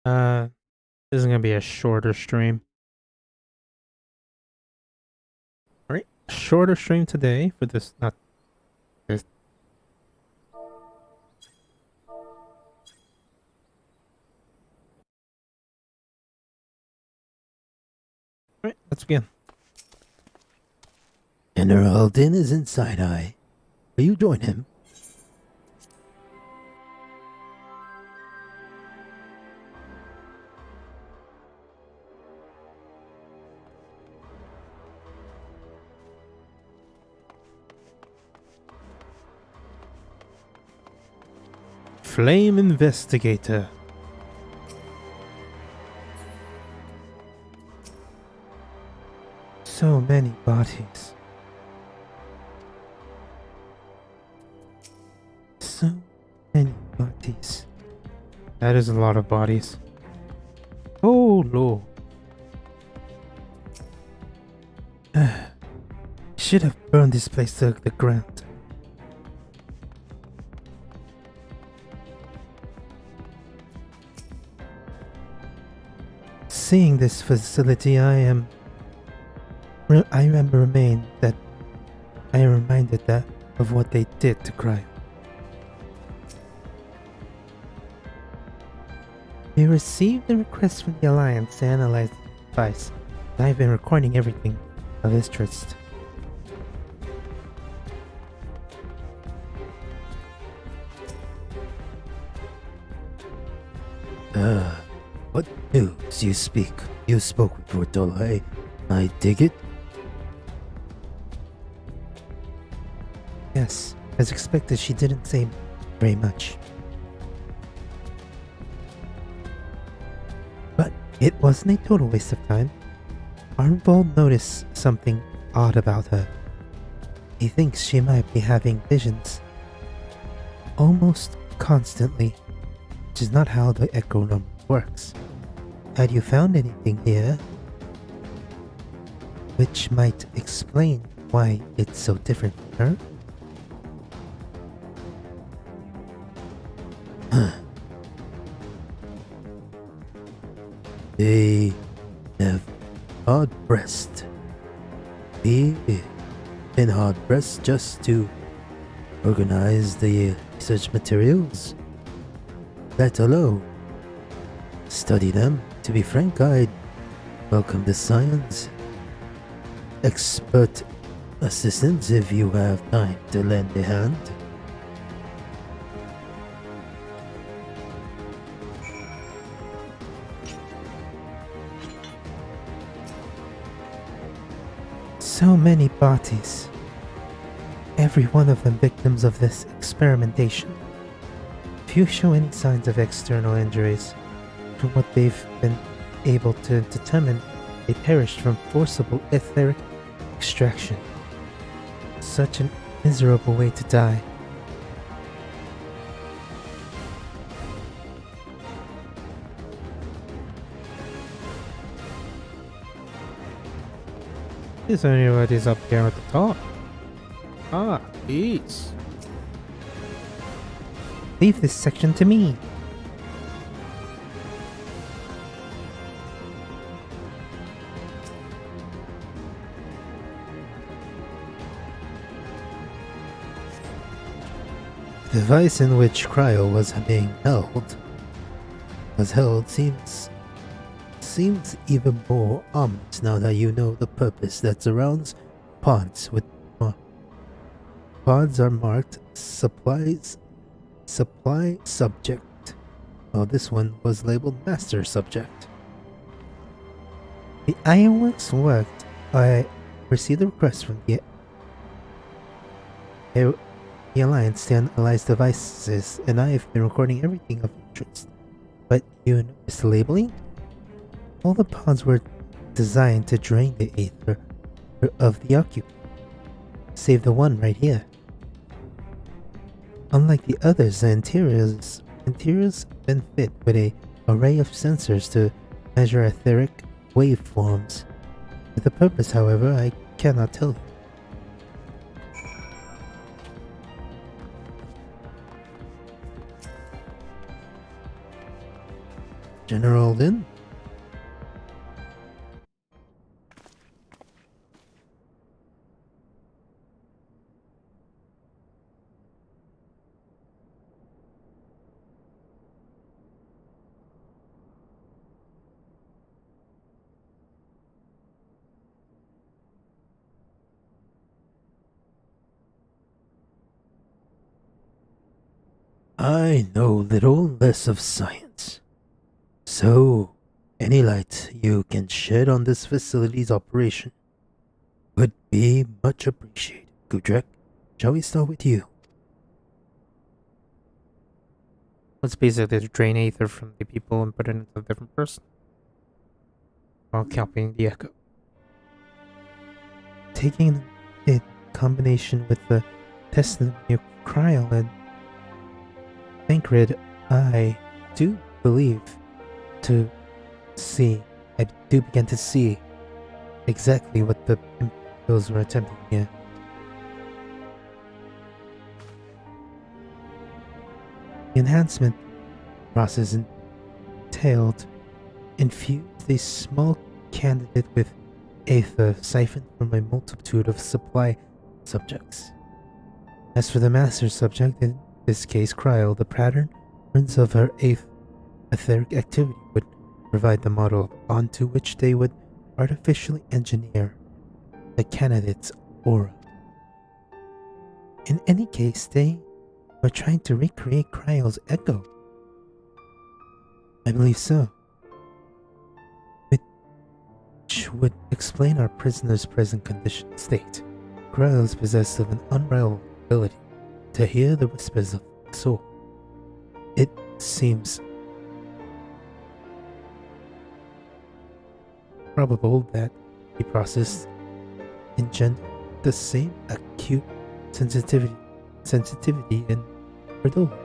Uh, this is gonna be a shorter stream. All right, shorter stream today for this. Not this. All right, let's begin. General Alden is inside. Will you join him? Flame Investigator. So many bodies. So many bodies. That is a lot of bodies. Oh Lord. Should have burned this place to the ground. Seeing this facility, I am reminded that of what they did to Cryo. We received a request from the Alliance to analyze the device, and I've been recording everything of interest. What news you speak? You spoke with Portola. I dig it. Yes, as expected, she didn't say very much. But it wasn't a total waste of time. Arnvold noticed something odd about her. He thinks she might be having visions almost constantly, which is not how the echo number works. Had you found anything here which might explain why it's so different from her? They have hard pressed. Be been hard pressed just to organize the research materials. Let alone study them. To be frank, I'd welcome the science. Expert assistance if you have time to lend a hand. So many bodies. Every one of them victims of this experimentation. Few show any signs of external injuries. From what they've been able to determine, they perished from forcible etheric extraction. Such a miserable way to die. Is anybody's up here at the top? Ah, peace. Leave this section to me. The device in which Cryo was being held seems even more ominous now that you know the purpose that surrounds pods with pods are marked supply subject, while this one was labeled master subject. The Ironworks worked. I received a request from the Alliance to analyze devices, and I have been recording everything of interest. But you noticed the labeling? All the pods were designed to drain the aether of the occupant, save the one right here. Unlike the others, the interiors been fit with an array of sensors to measure etheric waveforms. With the purpose, however, I cannot tell you. General Lin? I know little less of science. So, any light you can shed on this facility's operation would be much appreciated. Gudrek, shall we start with you? It's basically to drain aether from the people and put it into a different person while copying the echo. Taking it in combination with the testimony of Cryo and Thancred, I do believe I do begin to see exactly what the Imperials were attempting here. The enhancement process entailed infused a small candidate with aether siphoned from a multitude of supply subjects. As for the master subject, in this case Cryo, the patterns of her etheric activity would provide the model onto which they would artificially engineer the candidate's aura. In any case, they were trying to recreate Cryo's echo. I believe so. Which would explain our prisoner's present state. Cryo is possessed of an unrivaled ability to hear the whispers of the soul. It seems probable that the process engendered the same acute sensitivity in Fordola.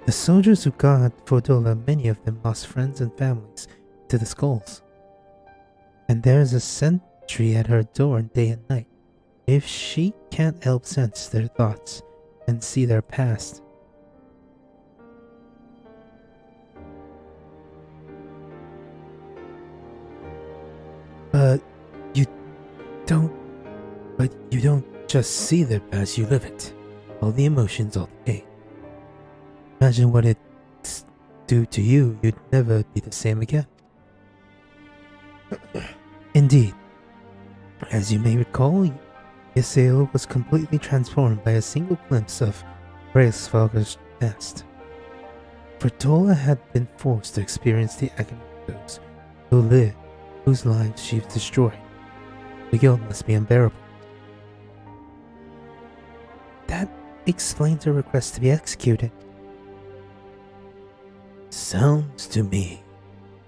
The soldiers who guard Fordola, many of them lost friends and families to the skulls. And there's a sentry at her door day and night. If she can't help sense their thoughts and see their past, But you don't just see their past, you live it. All the emotions, all the pain. Imagine what it's do to you, you'd never be the same again. Indeed. As you may recall, Ysael was completely transformed by a single glimpse of Reisvalger's past. Fordola had been forced to experience the agony of those who live, whose lives she's destroyed. The guilt must be unbearable. That explains her request to be executed. Sounds to me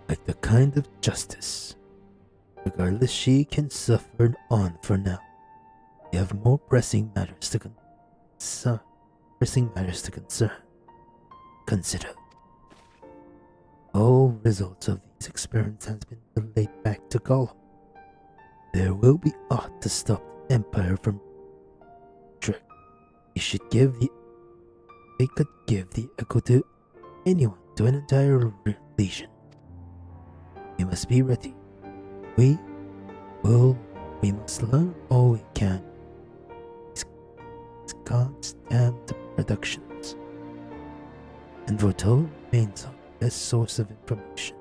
like the kind of justice. Regardless, she can suffer on for now. We have more pressing matters to consider. All results of these experiments has been relayed back to Gollum. There will be aught to stop the Empire from trick. They could give the echo to anyone, to an entire legion. We must be ready. We must learn all we can. These constant productions. And Fordola remains our best source of information.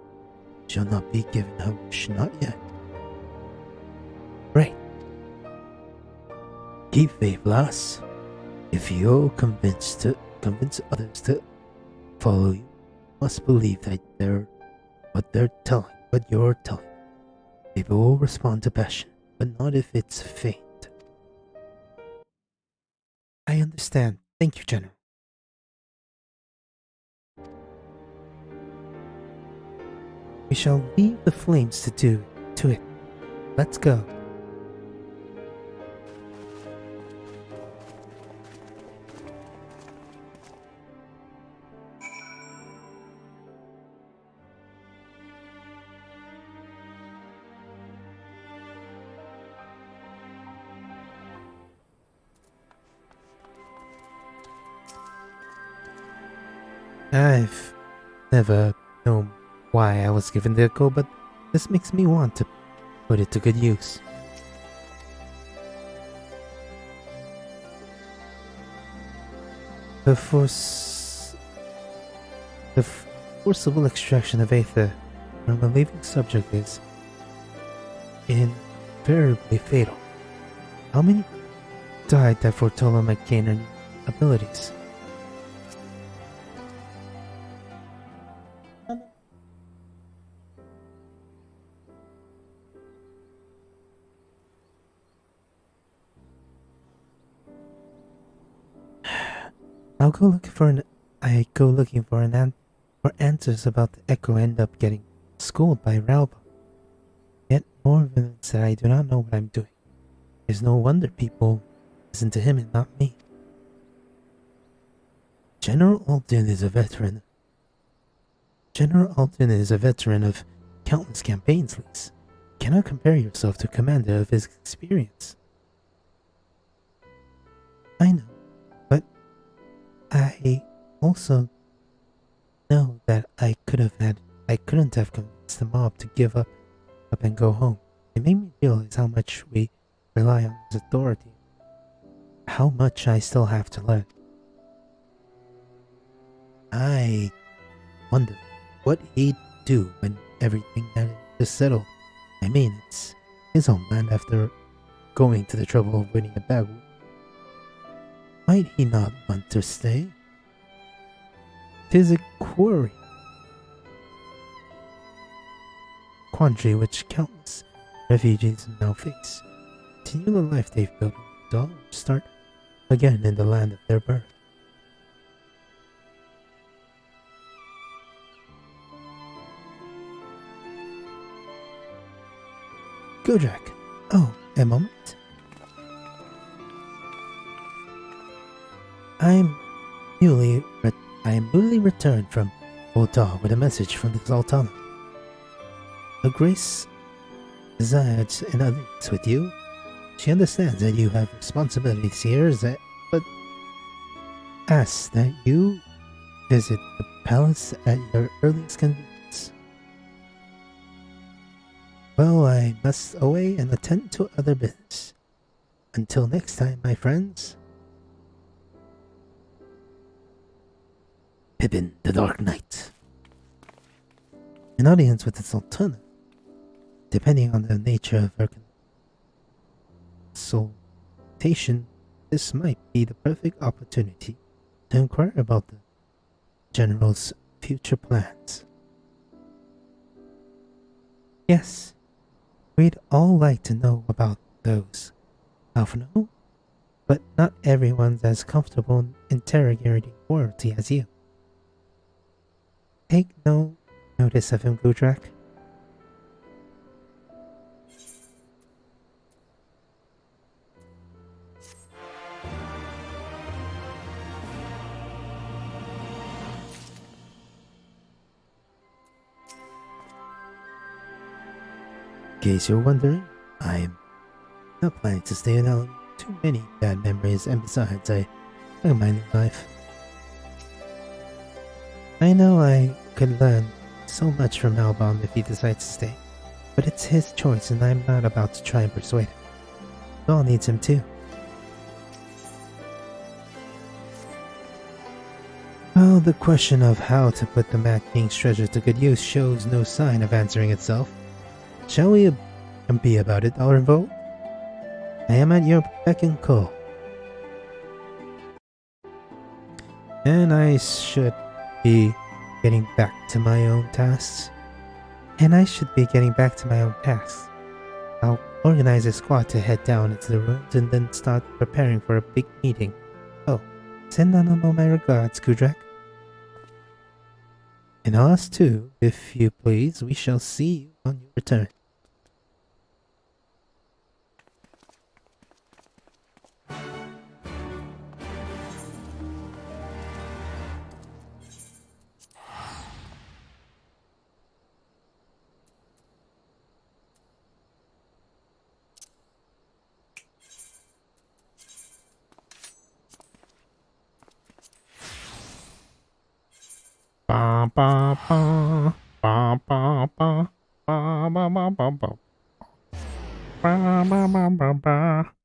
Shall not be given her wish, not yet. Right. Keep faith, lass. If you're convince others to follow you, must believe that what you're telling. People will respond to passion, but not if it's faint. I understand. Thank you, General. We shall leave the flames to it. Let's go. I've never known why I was given the echo, but this makes me want to put it to good use. The forcible extraction of aether from a living subject is invariably fatal. How many died that foretold my gain abilities? I go looking for answers about the echo, end up getting schooled by Ralba. Yet more evidence that I do not know what I'm doing. There's no wonder people listen to him and not me. General Alden is a veteran. General Alden is a veteran of countless campaigns, Lise. You cannot compare yourself to a commander of his experience. I know, but I also know that I couldn't have convinced the mob to give up and go home. It made me realize how much we rely on his authority. How much I still have to learn. I wonder what he'd do when everything is settled. I mean, it's his homeland after going to the trouble of winning a battle. Might he not want to stay? 'Tis a quandary which countless refugees now face. Continue the life they've built in the dawn, or start again in the land of their birth. Godrak. Oh, a moment. I am newly returned from Oda with a message from the Sultana. Her Grace desired an audience with you. She understands that you have responsibilities here, but asks that you visit the palace at your earliest convenience. Well, I must away and attend to other business. Until next time, my friends. Pippin, the Dark Knight. An audience with the Sultana. Depending on the nature of her consultation, this might be the perfect opportunity to inquire about the General's future plans. Yes, we'd all like to know about those, Alphino, but not everyone's as comfortable interrogating royalty as you. Take no notice of him, Godrak. In case you're wondering, I'm not planning to stay in Allen. Too many bad memories, and besides, I like my new life. I know I could learn so much from Albon if he decides to stay, but it's his choice and I'm not about to try and persuade him. Gaul needs him too. Well, the question of how to put the Mad King's treasure to good use shows no sign of answering itself. Shall we be about it, Alrenvold? I am at your beck and call. And I should be getting back to my own tasks. I'll organize a squad to head down into the ruins and then start preparing for a big meeting. Oh, send Nanamo my regards, Godrak. And us too, if you please. We shall see you on your return. Bum, ba ba ba ba ba ba ba ba ba ba ba ba ba ba ba.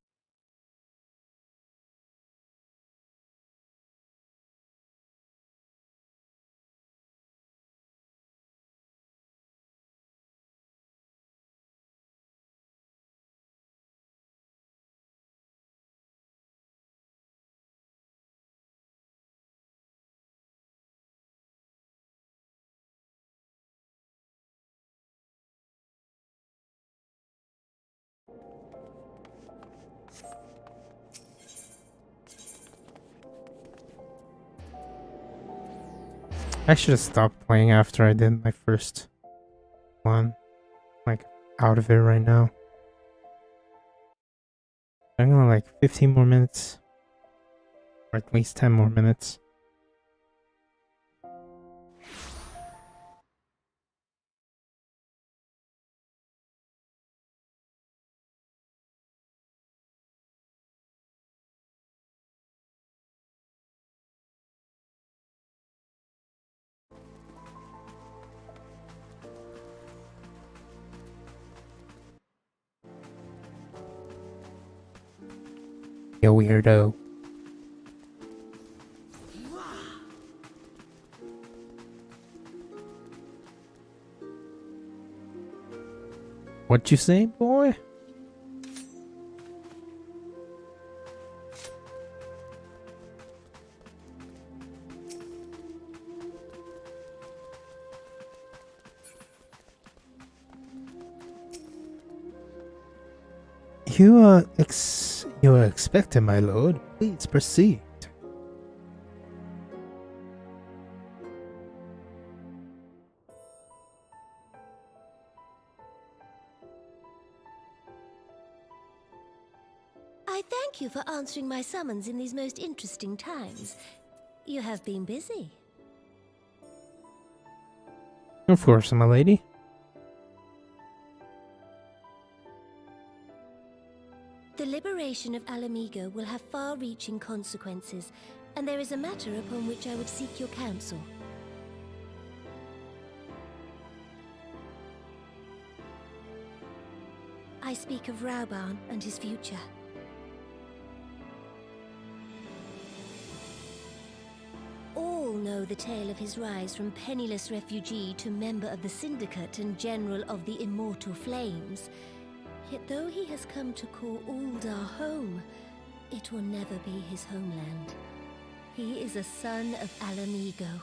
I should have stopped playing after I did my first one. Like, out of it right now. I'm gonna like 15 more minutes. Or at least 10 more minutes. You weirdo. What you say, boy? You are expected, my lord. Please proceed. I thank you for answering my summons in these most interesting times. You have been busy. Of course, my lady. The liberation of Alamigo will have far-reaching consequences, and there is a matter upon which I would seek your counsel. I speak of Rauban and his future. All know the tale of his rise from penniless refugee to member of the Syndicate and General of the Immortal Flames. Yet though he has come to call Uldar home, it will never be his homeland. He is a son of Alamigo.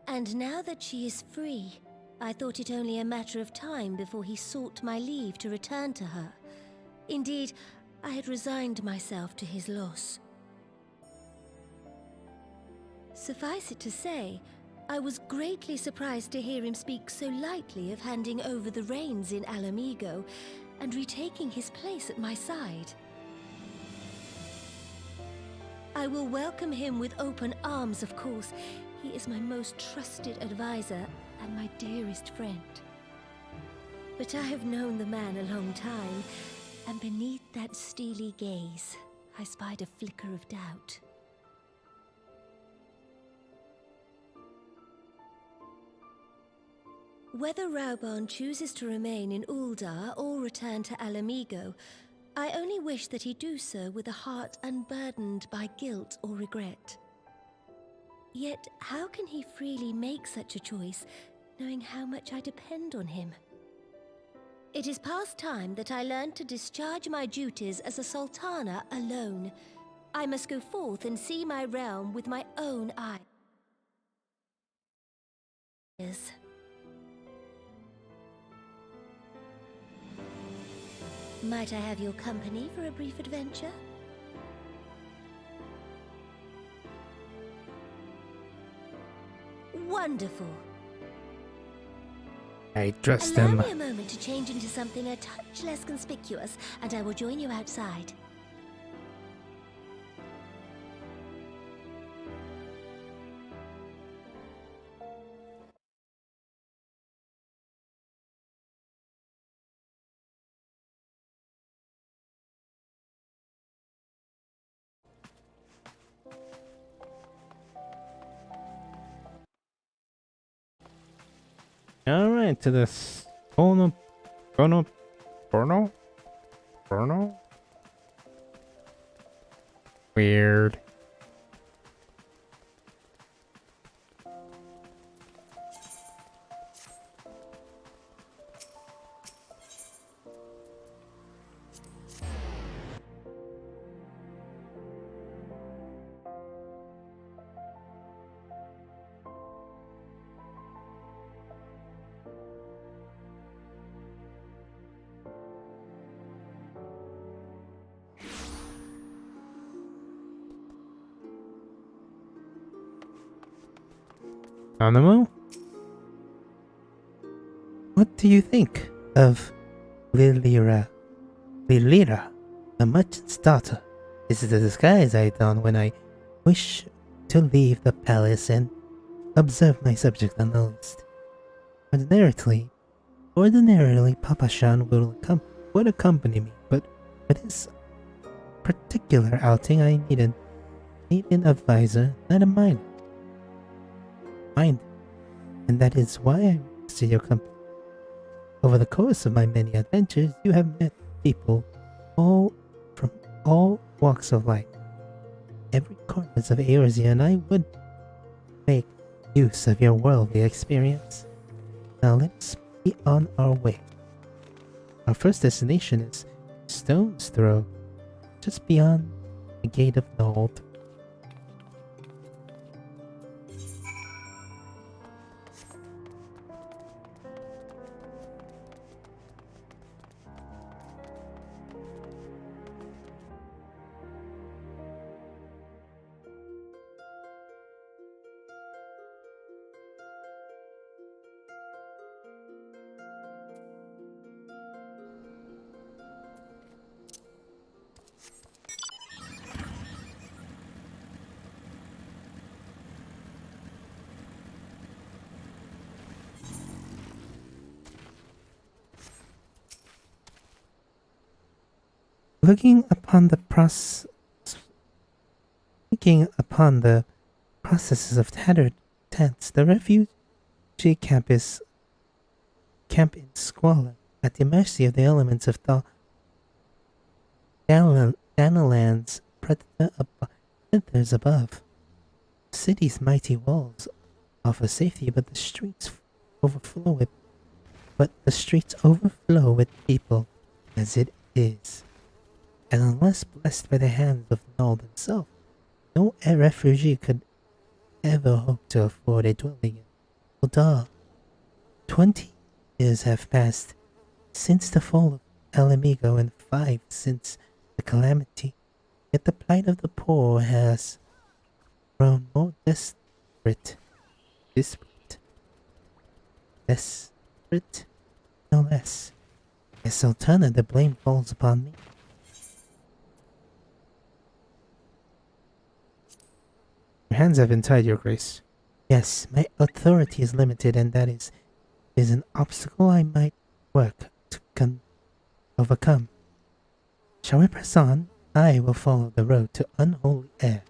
And now that she is free, I thought it only a matter of time before he sought my leave to return to her. Indeed, I had resigned myself to his loss. Suffice it to say, I was greatly surprised to hear him speak so lightly of handing over the reins in Alamigo and retaking his place at my side. I will welcome him with open arms, of course. He is my most trusted advisor and my dearest friend. But I have known the man a long time, and beneath that steely gaze, I spied a flicker of doubt. Whether Rauban chooses to remain in Uldar or return to Alamigo, I only wish that he do so with a heart unburdened by guilt or regret. Yet, how can he freely make such a choice, knowing how much I depend on him? It is past time that I learned to discharge my duties as a Sultana alone. I must go forth and see my realm with my own eyes. Might I have your company for a brief adventure? Wonderful. I trust Allow him. me a moment to change into something a touch less conspicuous, and I will join you outside. Alright, to this Porno? Weird. Animo? What do you think of Lilira? Lilira, the merchant's daughter, is the disguise I don when I wish to leave the palace and observe my subject unnoticed. Ordinarily, Papa Shan would accompany me, but for this particular outing, I need an advisor, not a mind, and that is why I requested your company. Over the course of my many adventures, you have met people from all walks of life. Every corner of Eorzea, and I would make use of your worldly experience. Now let's be on our way. Our first destination is Stone's Throw, just beyond the Gate of Nald. Looking upon the processes of tattered tents, the refugee camp in squalor, at the mercy of the elements of Danaland's predators above. The city's mighty walls offer safety, but the streets overflow with people as it is. And unless blessed by the hands of Null himself, no refugee could ever hope to afford a dwelling in Uldar. 20 years have passed since the fall of Alamigo and 5 since the calamity, yet the plight of the poor has grown more desperate, no less. As Sultana, the blame falls upon me. Your hands have been tied, Your Grace. Yes, my authority is limited, and that is an obstacle I might work to overcome. Shall we press on? I will follow the road to unholy air.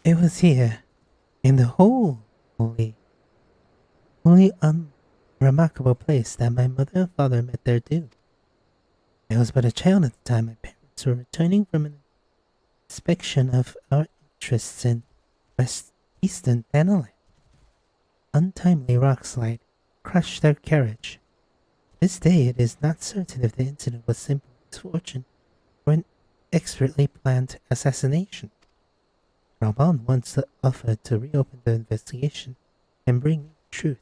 It was here, in the holy unremarkable place, that my mother and father met their doom. I was but a child at the time. My parents were returning from an inspection of our interests in eastern Thanaland. Untimely rockslide crushed their carriage. This day it is not certain if the incident was simple misfortune or an expertly planned assassination. Raban once offered to reopen the investigation and bring me the truth.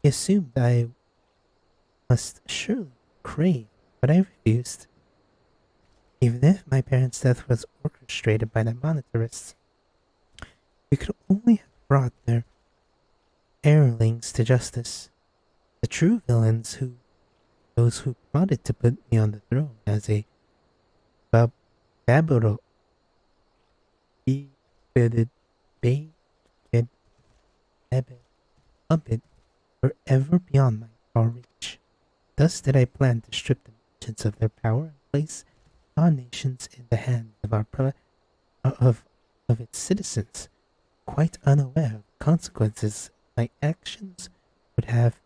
He assumed I must surely crave, but I refused. Even if my parents' death was orchestrated by the monetarists, we could only have brought their hirelings to justice. The true villains those who plotted to put me on the throne as a baburo, bearded, baked, puppet were ever beyond my far reach. Thus did I plan to strip the merchants of their power and place our nations in the hands of of its citizens, quite unaware of the consequences my actions would have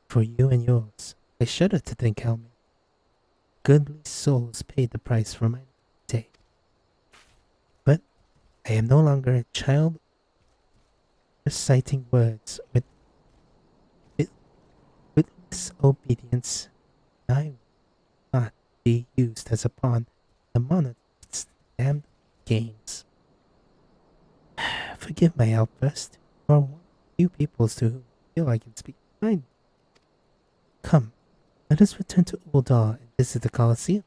for you and yours. I shudder to think how many goodly souls paid the price for my day. But I am no longer a child reciting words with obedience. I will not be used as a pawn in the monarch's damned games. Forgive my outburst. You are one of the few peoples to whom I feel I can speak kindly. Come, let us return to Uldar and visit the Colosseum.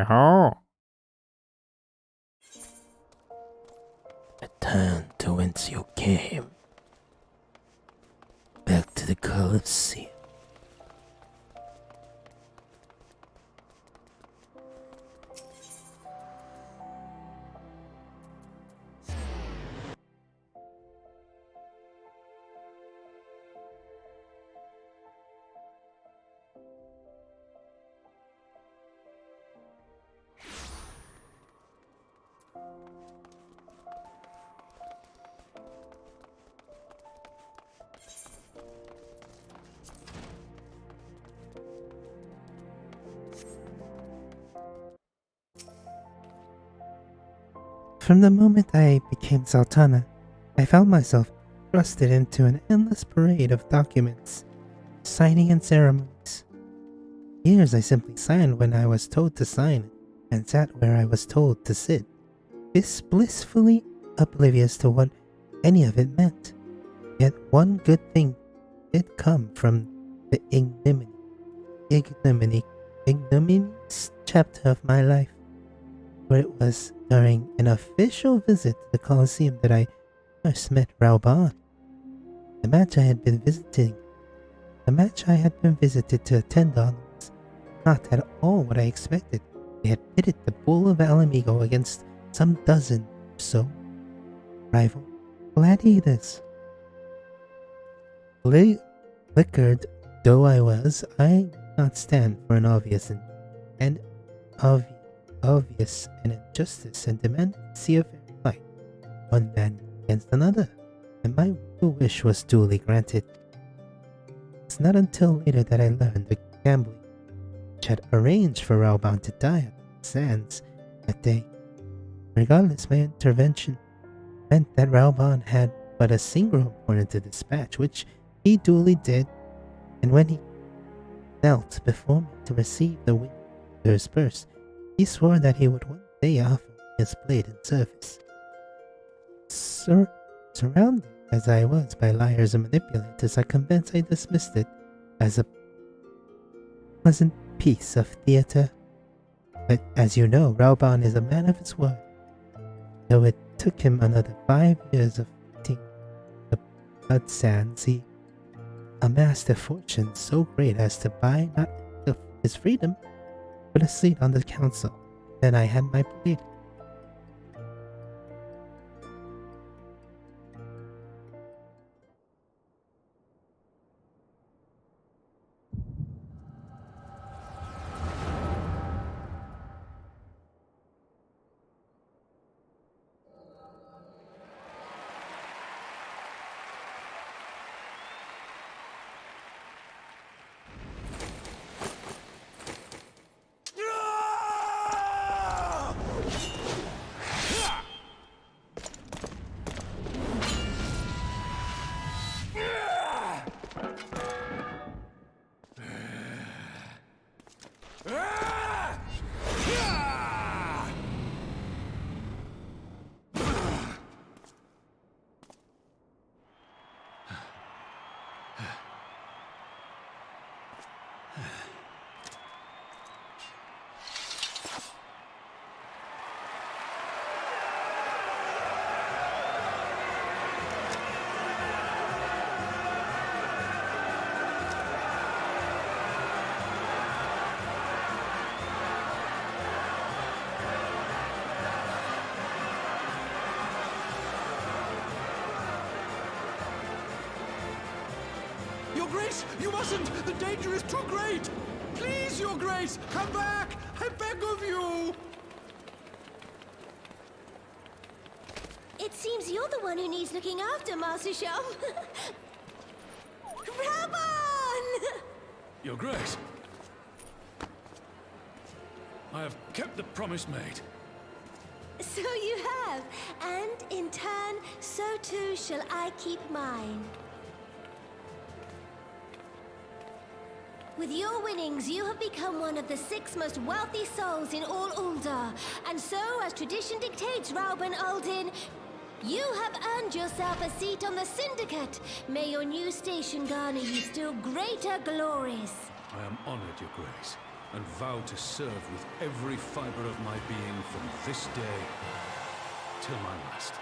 How? Return to whence you came. Back to the Colosseum. From the moment I became Sultana, I found myself thrusted into an endless parade of documents, signing and ceremonies. Years I simply signed when I was told to sign, and sat where I was told to sit, blissfully oblivious to what any of it meant. Yet one good thing did come from the ignominious chapter of my life, where it was during an official visit to the Colosseum that I first met Raoban. The match I had been visited to attend on was not at all what I expected. They had pitted the Bull of Alamigo against some dozen or so rival gladiators. Liquored though I was, I did not stand for an obvious injustice and demanded to see a fair fight, one man against another, and my wish was duly granted. It's not until later that I learned the gambling which had arranged for Raoban to die at the sands that day. Regardless, my intervention meant that Raoban had but a single important to dispatch, which he duly did, and when he knelt before me to receive the winner's purse, he swore that he would one day offer me his blade in service. Surrounded as I was by liars and manipulators, I confess I dismissed it as a pleasant piece of theater. But as you know, Raoban is a man of his word. Though it took him another 5 years of fighting the blood sands, he amassed a fortune so great as to buy not his freedom, but a seat on the council. Then I had my blade. Grace, you mustn't! The danger is too great! Please, Your Grace, come back! I beg of you! It seems you're the one who needs looking after, Master Show. Reborn! Your Grace, I have kept the promise made. So you have, and in turn, so too shall I keep mine. With your winnings, you have become one of the 6 most wealthy souls in all Uldar, and so, as tradition dictates, Rauben Aldin, you have earned yourself a seat on the Syndicate. May your new station garner you still greater glories. I am honored, Your Grace, and vow to serve with every fiber of my being from this day till my last.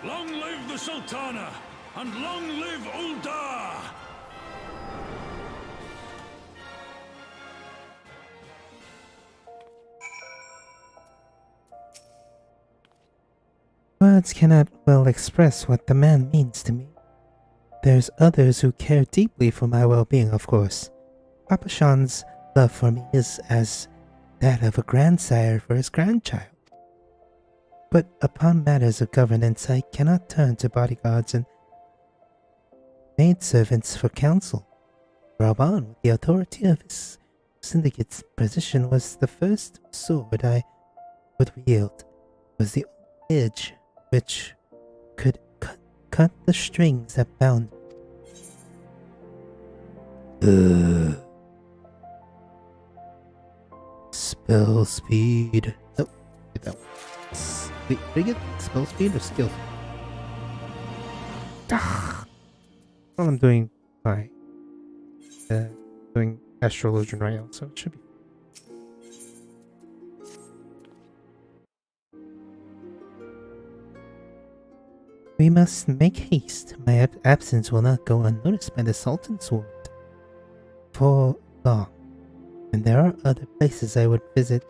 Long live the Sultana, and long live Uldar! Words cannot well express what the man means to me. There's others who care deeply for my well-being, of course. Papa Sean's love for me is as that of a grandsire for his grandchild. But upon matters of governance, I cannot turn to bodyguards and maidservants for counsel. Rauben, with the authority of his syndicate's position, was the first sword I would wield, was the edge which could cut the strings that bound. Spell speed. Oh, get that one. Wait, did I get spell speed or skill? Well, I'm doing my doing astral illusion right now, so it should be. We must make haste. My absence will not go unnoticed by the Sultan's ward for long, and there are other places I would visit.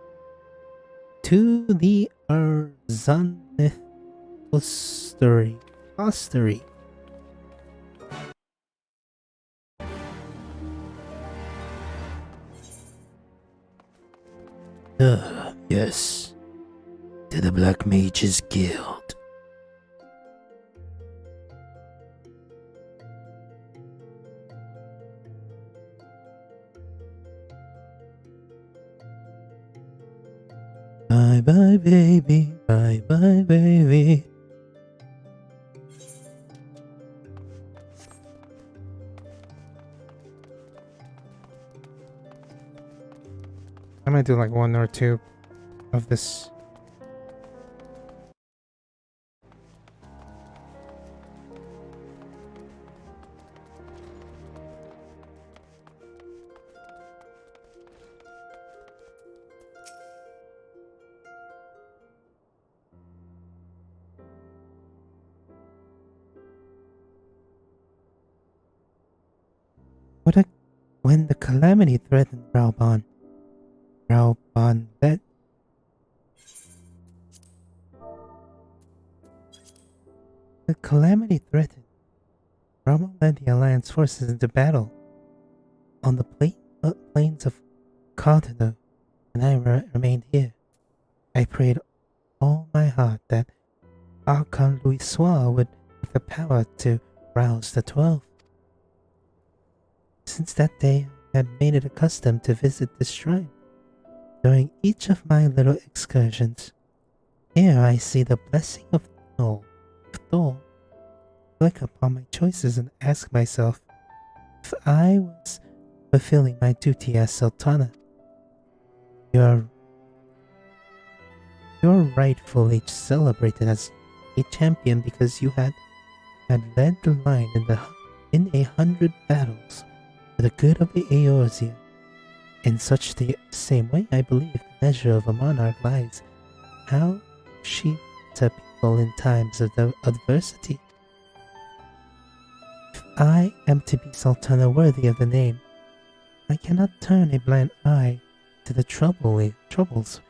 To the Arzanith Ostery. Yes. To the Black Mages Guild. Bye bye baby, bye bye baby. I might do like 1 or 2 of this. When the calamity threatened Rauben, that the calamity threatened. Rauben led the Alliance forces into battle on the plains of Cardano, and I remained here. I prayed all my heart that Archon Louis Soir would have the power to rouse the 12. Since that day, I had made it a custom to visit this shrine during each of my little excursions. Here I see the blessing of Thor look upon my choices and ask myself if I was fulfilling my duty as Sultana. You're rightfully celebrated as a champion because you had led the line in 100 battles for the good of the Eorzea. In such the same way, I believe the measure of a monarch lies how she to people in times of adversity. If I am to be Sultana worthy of the name, I cannot turn a blind eye to the troubles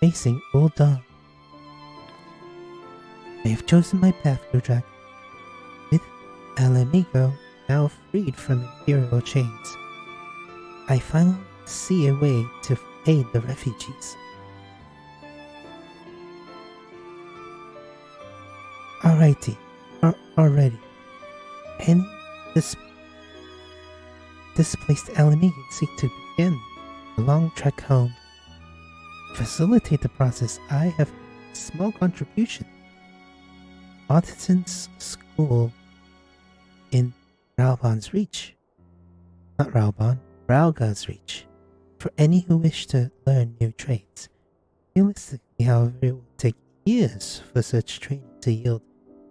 facing Uldar. I have chosen my path, Gudrak. With Alamigo now freed from imperial chains, I finally see a way to aid the refugees. Already. Any displaced Alamegans seek to begin the long trek home. To facilitate the process, I have made a small contribution. Artisan's School in Rauban's Reach. Not Rauban, Rauga's Reach. For any who wish to learn new trades. Realistically, however, it will take years for such training to yield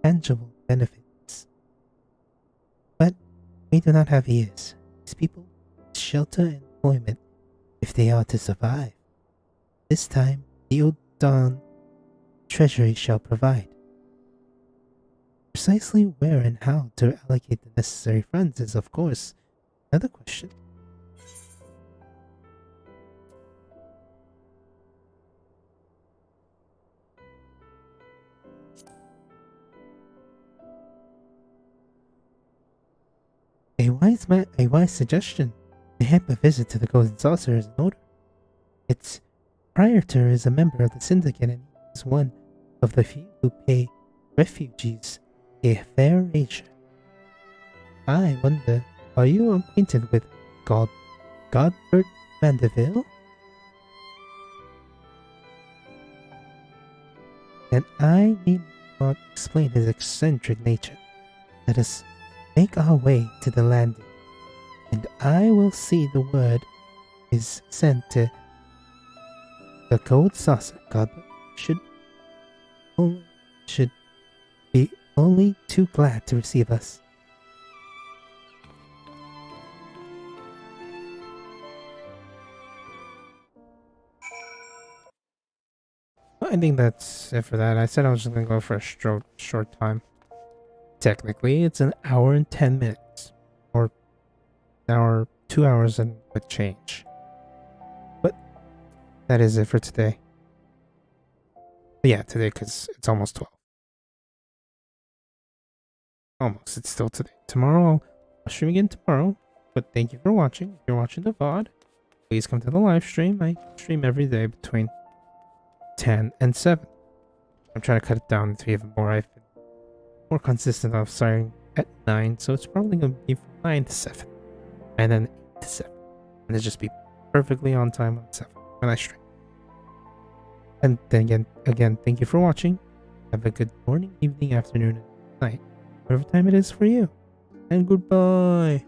tangible benefits. But we do not have years. These people need shelter and employment if they are to survive. This time, the Uldan Treasury shall provide. Precisely where and how to allocate the necessary funds is, of course, another question. A wise suggestion. Perhaps a visit to the Golden Saucer is in order. Its proprietor is a member of the Syndicate and is one of the few who pay refugees a fair wage. I wonder, are you acquainted with Godbert Mandeville? And I need not explain his eccentric nature. Let us make our way to the landing, and I will see the word is sent to the Gold Saucer. Godbert should be only too glad to receive us. Well, I think that's it for that. I said I was just gonna go for a short time. Technically, it's an hour and 10 minutes. Or an hour, 2 hours and a change. But that is it for today. But yeah, today, because it's almost 12. Almost, it's still today. Tomorrow, I'll stream again tomorrow. But thank you for watching. If you're watching the VOD, please come to the live stream. I stream every day between 10 and 7. I'm trying to cut it down to even more. I've been more consistent of starting at 9, so it's probably going to be from 9 to 7. And then 8 to 7. And it'll just be perfectly on time on 7 when I stream. And then again, thank you for watching. Have a good morning, evening, afternoon, and night. Whatever time it is for you. And goodbye.